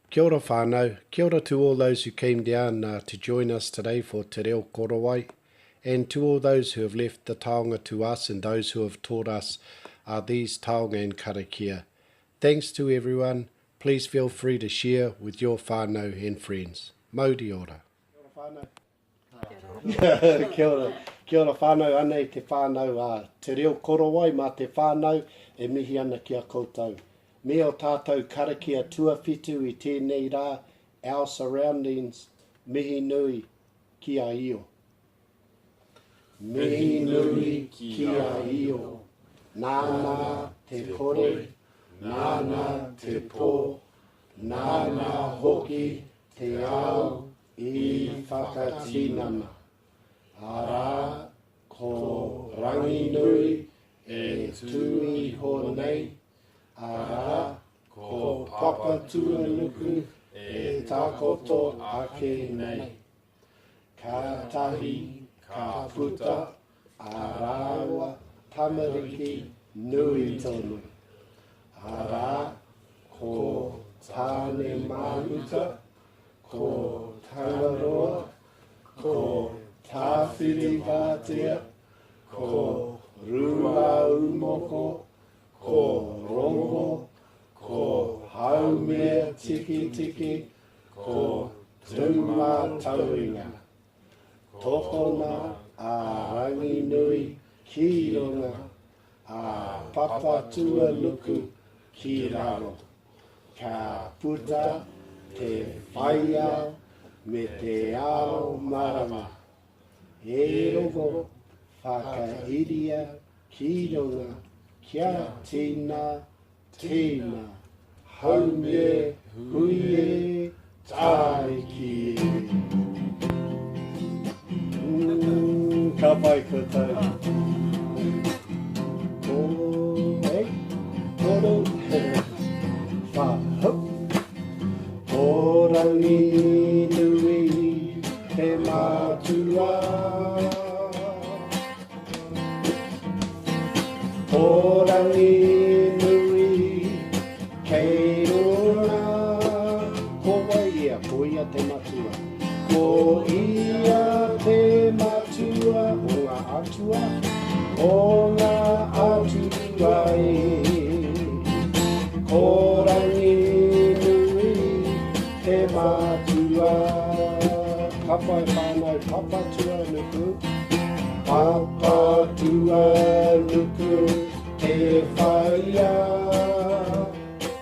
Kia ora whānau. Kia ora to all those who came down to join us today for Te Reo Korowai, and to all those who have left the taonga to us and those who have taught us these taonga and karakia. Thanks to everyone. Please feel free to share with your whānau and friends. Mauri ora. Kia ora. Kia ora whānau, anei te whānau Te Reo Korowai mā te whānau e mihi ana ki a koutou. Me o tātou karakia tuawhitu I tēnei rā, our surroundings, mihi nui ki a io. Mihi nui ki a io. Nāna te kore, nāna te pō, nāna hoki te ao I whakatinana. Arā, ko rangi nui e tui honei, arā, ko papa tuanuku e takoto ake nei. Ka tahi, ka puta, arawa, tamariki, nui tonu. Arā, ko tāne maruta, ko tangaroa, ko tāwhiri vātea, ko rua umoko, ko rongo, ko haumea tiki tiki, ko tuma tauinga. Tokona a rangi nui ki ronga, a papa tua luku ki raro. Ka puta te whaia me te ao marama. E rogo whakairia ki ronga kia tina, tina, haume, huie, taiki. Ka pai koutou. Oi, toro, whahau. O rangi nui te mātua. O rangi nui kei rona. Ko ia te matua. Ko ia te matua o ngā atua. O ngā atua e. Ko rangi nui te matua. Kapai whānau, papa tua nuku. Papa tua nuku te whaia.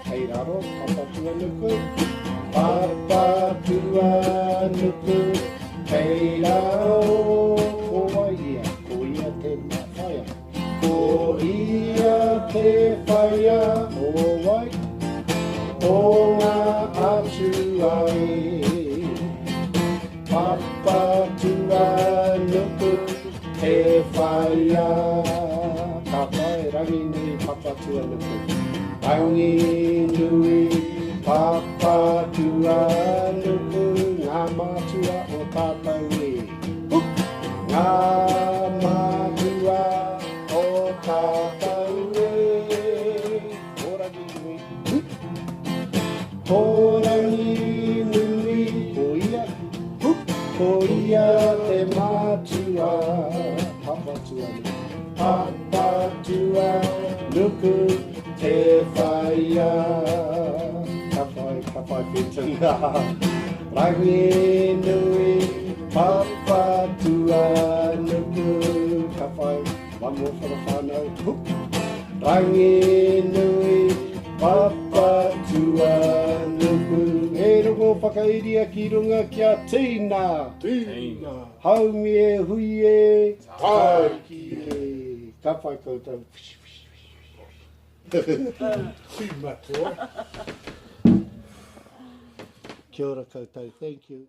Hei raro, papa tua nuku. Papa tua nuku hei raro. Ko ia te whaia. Ko ia te whaia o wai. O ngā atua e. Papa tua nuku te whaia. Ka pai rangi nui papa tua nuku. Rangi nui papa tua nuku. Ngā mātua o tātou e. Ngā mātua o tātou e. Ko rangi nui. Ko rangi nui. Ko ia. Ko ia te mātua, papa tua nuku. Papa tua nuku te whaia. Ka pai whitunga. Rangi nui, papa tua nuku. Ka pai, one more for the whānau. Rangi nui, papa tua nuku. E rongo whakairia ki runga kia tīna. Tīna. Haume e hui e. Taiki e. Ka pai koutou. Tū matua. Kia ora koutou. Thank you.